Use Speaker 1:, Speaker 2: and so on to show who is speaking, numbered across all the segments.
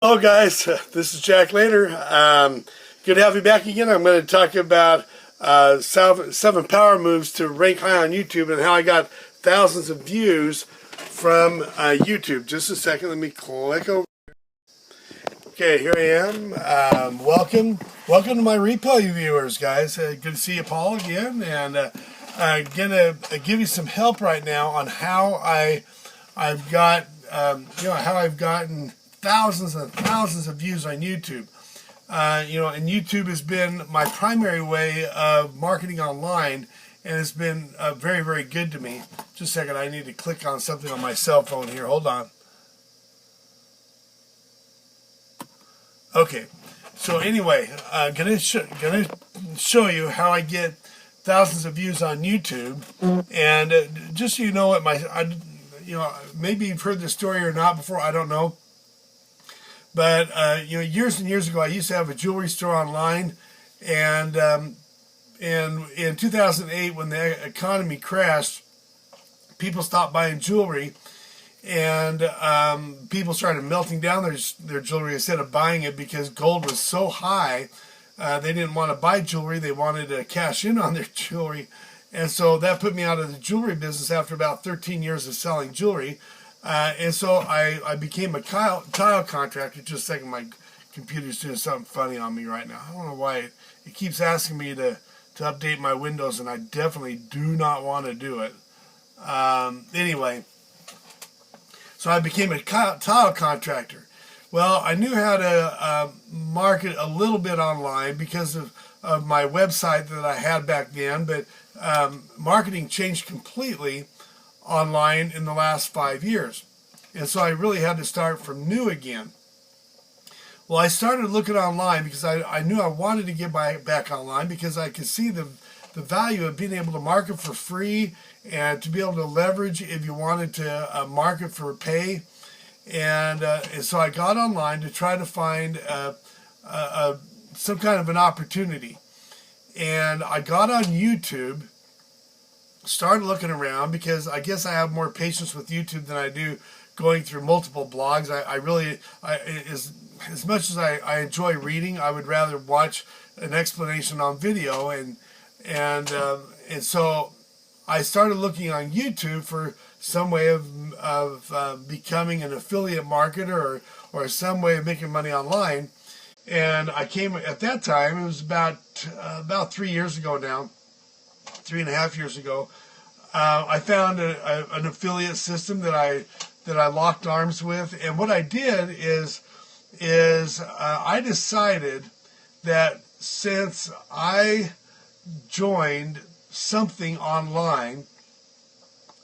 Speaker 1: Hello guys, this is Jack Later. Good to have you back again. I'm going to talk about seven power moves to rank high on YouTube and how I got thousands of views from YouTube. Just a second, let me click over. Okay, here I am. Welcome to my replay viewers, guys. Good to see you, Paul, again. And I'm going to give you some help right now on how I've got, how I've gotten thousands and thousands of views on YouTube. And YouTube has been my primary way of marketing online, and it's been very, very good to me. Just a second, I need to click on something on my cell phone here. Hold on. Okay, so anyway, gonna show you how I get thousands of views on YouTube, and just so you know what maybe you've heard this story or not before, I don't know. But years and years ago, I used to have a jewelry store online, and in 2008, when the economy crashed, people stopped buying jewelry, and people started melting down their jewelry instead of buying it because gold was so high. They didn't want to buy jewelry; they wanted to cash in on their jewelry, and so that put me out of the jewelry business after about 13 years of selling jewelry. And so I became a tile contractor. Just a second, my computer's doing something funny on me right now. I don't know why it keeps asking me to update my Windows, and I definitely do not want to do it. Anyway, so I became a tile contractor. Well, I knew how to market a little bit online because of my website that I had back then, but marketing changed completely online in the last 5 years. And so I really had to start from new again. Well, I started looking online because I knew I wanted to get back online because I could see the value of being able to market for free and to be able to leverage if you wanted to market for pay. And so I got online to try to find some kind of an opportunity. And I got on YouTube, started looking around because I guess I have more patience with YouTube than I do going through multiple blogs. As much as I enjoy reading, I would rather watch an explanation on video, and so I started looking on YouTube for some way of becoming an affiliate marketer or some way of making money online. And I came at that time. It was about 3 years ago now. 3.5 years ago, I found an affiliate system that I locked arms with, and what I did is I decided that since I joined something online,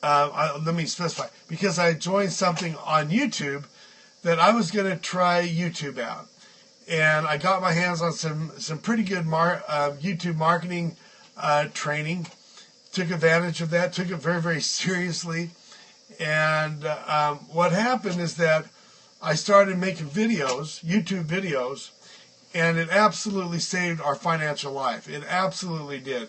Speaker 1: let me specify, because I joined something on YouTube, that I was going to try YouTube out, and I got my hands on some pretty good YouTube marketing training. Took advantage of that, took it very, very seriously. And what happened is that I started making videos, YouTube videos, and it absolutely saved our financial life. It absolutely did.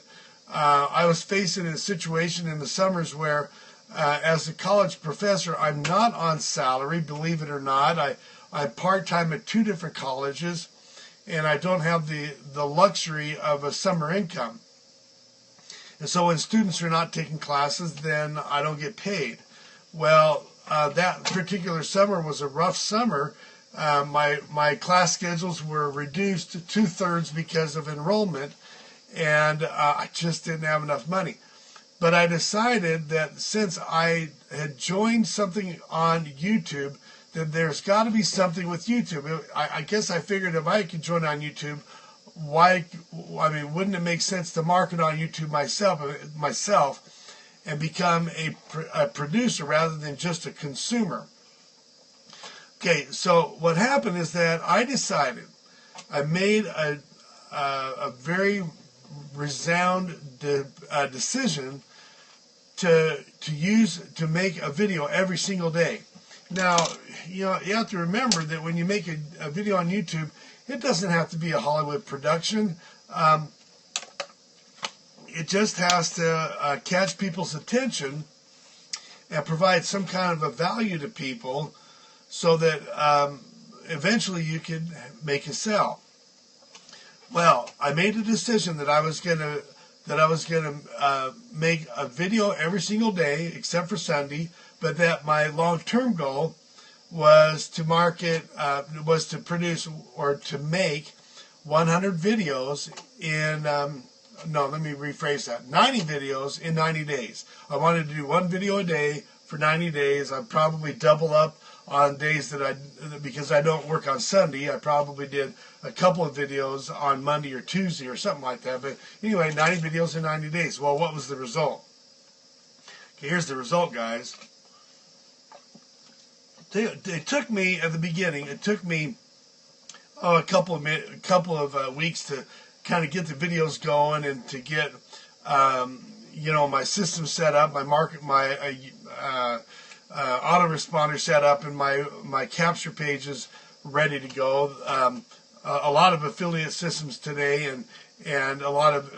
Speaker 1: I was facing a situation in the summers where, as a college professor, I'm not on salary, believe it or not. I'm part-time at 2 different colleges, and I don't have the luxury of a summer income. And so when students are not taking classes, then I don't get paid. Well, that particular summer was a rough summer. My class schedules were reduced to 2/3 because of enrollment, and I just didn't have enough money. But I decided that since I had joined something on YouTube, that there's got to be something with YouTube. I guess I figured if I could join on YouTube, wouldn't it make sense to market on YouTube myself and become a producer rather than just a consumer? Okay, so what happened is that I decided, I made a very resound decision to make a video every single day. Now, you have to remember that when you make a video on YouTube, it doesn't have to be a Hollywood production. It just has to catch people's attention and provide some kind of a value to people so that eventually you could make a sale. Well, I made a decision that I was gonna make a video every single day except for Sunday, but that my long-term goal was to produce or to make 100 videos in, no, let me rephrase that, 90 videos in 90 days. I wanted to do one video a day for 90 days. I'd probably double up on days because I don't work on Sunday. I probably did a couple of videos on Monday or Tuesday or something like that. But anyway, 90 videos in 90 days. Well, what was the result? Okay, here's the result, guys. It took me, at the beginning, a couple of weeks to kind of get the videos going and to get, my system set up, my autoresponder set up, and my capture pages ready to go. A lot of affiliate systems today and a lot of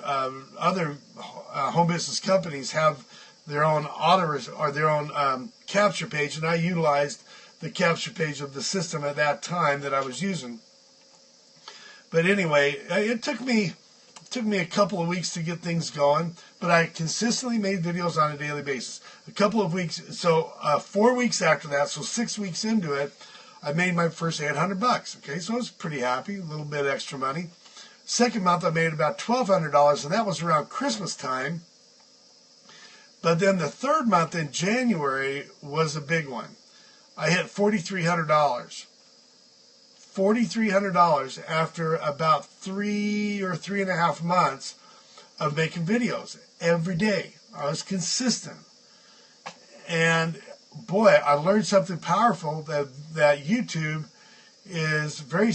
Speaker 1: other home business companies have their own capture page, and I utilized the capture page of the system at that time that I was using. But anyway, it took me a couple of weeks to get things going, but I consistently made videos on a daily basis. A couple of weeks, so 4 weeks after that, so 6 weeks into it, I made my first $800. Okay, so I was pretty happy, a little bit extra money. Second month, I made about $1,200, and that was around Christmas time. But then the third month in January was a big one. I hit $4,300. $4,300 after about 3 or 3.5 months of making videos every day. I was consistent. And boy, I learned something powerful, that YouTube is a very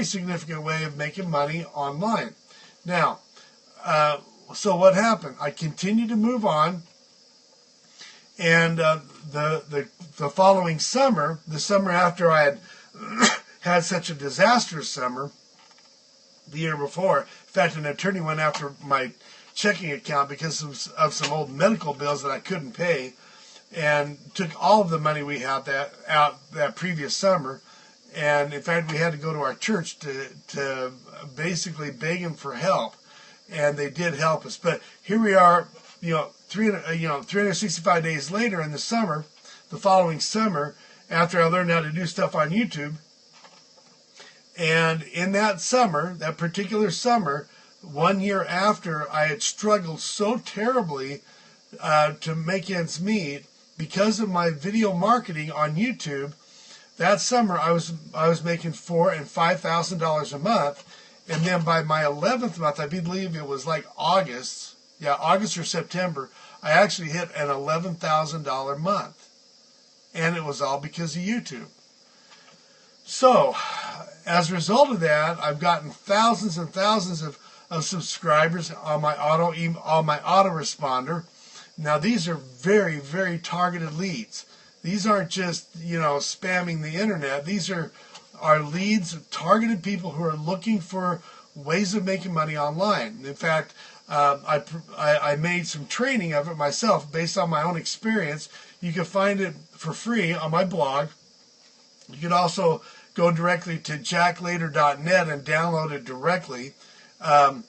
Speaker 1: significant way of making money online. Now, so what happened? I continued to move on, and the following summer, the summer after I had had such a disastrous summer, the year before. In fact, an attorney went after my checking account because of some old medical bills that I couldn't pay, and took all of the money we had that previous summer. And in fact, we had to go to our church to basically beg him for help, and they did help us. But here we are, 365 days later in the summer, the following summer, after I learned how to do stuff on YouTube. And in that summer, that particular summer, 1 year after I had struggled so terribly to make ends meet because of my video marketing on YouTube, that summer I was making $4,000 and $5,000 a month, and then by my 11th month, I believe it was like August or September, I actually hit an $11,000 month, and it was all because of YouTube. So, as a result of that, I've gotten thousands and thousands of subscribers on my autoresponder. Now, these are very, very targeted leads. These aren't just, spamming the internet. These are leads, targeted people who are looking for ways of making money online. In fact, I made some training of it myself based on my own experience. You can find it for free on my blog. You can also go directly to jacklater.net and download it directly. I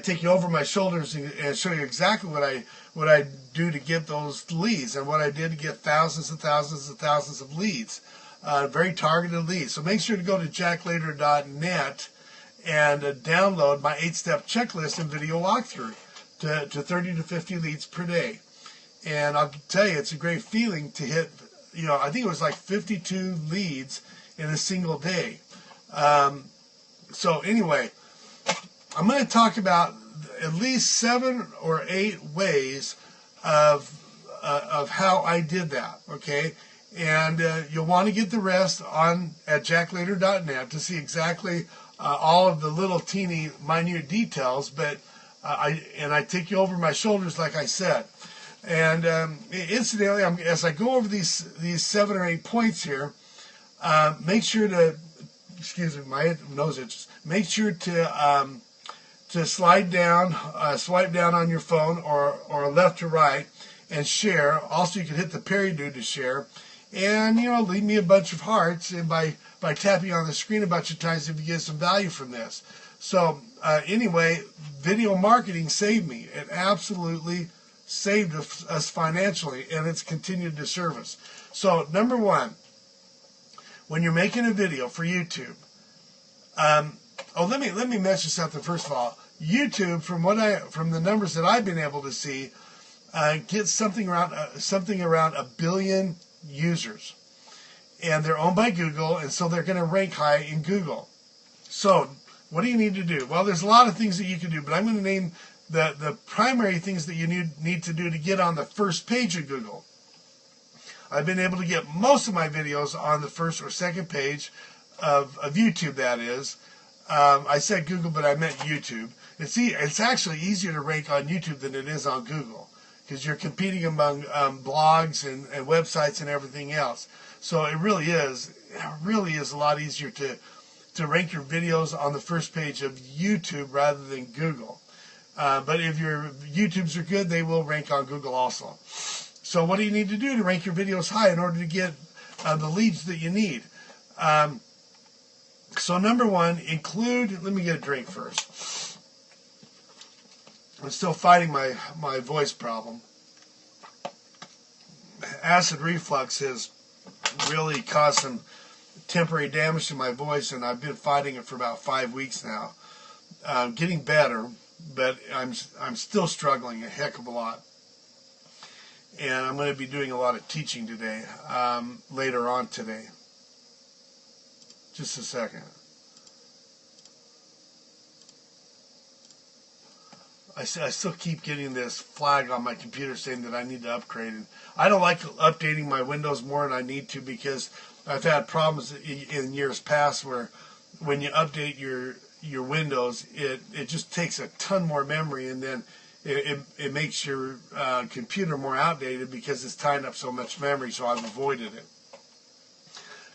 Speaker 1: take you over my shoulders and show you exactly what I do to get those leads, and what I did to get thousands and thousands and thousands of leads, very targeted leads. So make sure to go to jacklater.net and download my 8-step checklist and video walkthrough to 30 to 50 leads per day. And I'll tell you, it's a great feeling to hit, I think it was like 52 leads in a single day. So anyway, I'm going to talk about at least 7 or 8 ways of how I did that, okay? And you'll want to get the rest at jacklater.net to see exactly all of the little teeny minute details, but I take you over my shoulders, like I said. And incidentally, as I go over these 7 or 8 points here, make sure to, excuse me, my nose itches. Make sure to swipe down on your phone or left to right and share. Also, you can hit the Perry dude to share. and leave me a bunch of hearts, and by tapping on the screen a bunch of times if you get some value from this. So anyway, video marketing saved me. It absolutely saved us financially, and it's continued to serve us. So number one, when you're making a video for YouTube, let me mention something first of all. YouTube, from the numbers that I've been able to see, gets something around 1 billion users, and they're owned by Google, and so they're going to rank high in Google. So what do you need to do? Well, there's a lot of things that you can do, but I'm going to name the primary things that you need to do to get on the first page of Google. I've been able to get most of my videos on the first or second page of YouTube, that is. I said Google, but I meant YouTube. It's actually easier to rank on YouTube than it is on Google, because you're competing among blogs and websites and everything else. So it really is a lot easier to rank your videos on the first page of YouTube rather than Google. But if your YouTubes are good, they will rank on Google also. So what do you need to do to rank your videos high in order to get the leads that you need? So number one, let me get a drink first. I'm still fighting my voice problem. Acid reflux has really caused some temporary damage to my voice, and I've been fighting it for about 5 weeks now. Getting better, but I'm still struggling a heck of a lot. And I'm going to be doing a lot of teaching today, later on today. Just a second. I still keep getting this flag on my computer saying that I need to upgrade. And I don't like updating my Windows more than I need to, because I've had problems in years past where when you update your Windows, it just takes a ton more memory, and then it makes your computer more outdated because it's tying up so much memory, so I've avoided it.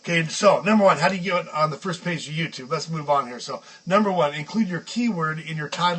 Speaker 1: Okay, so number one, how do you get on the first page of YouTube? Let's move on here. So number one, include your keyword in your title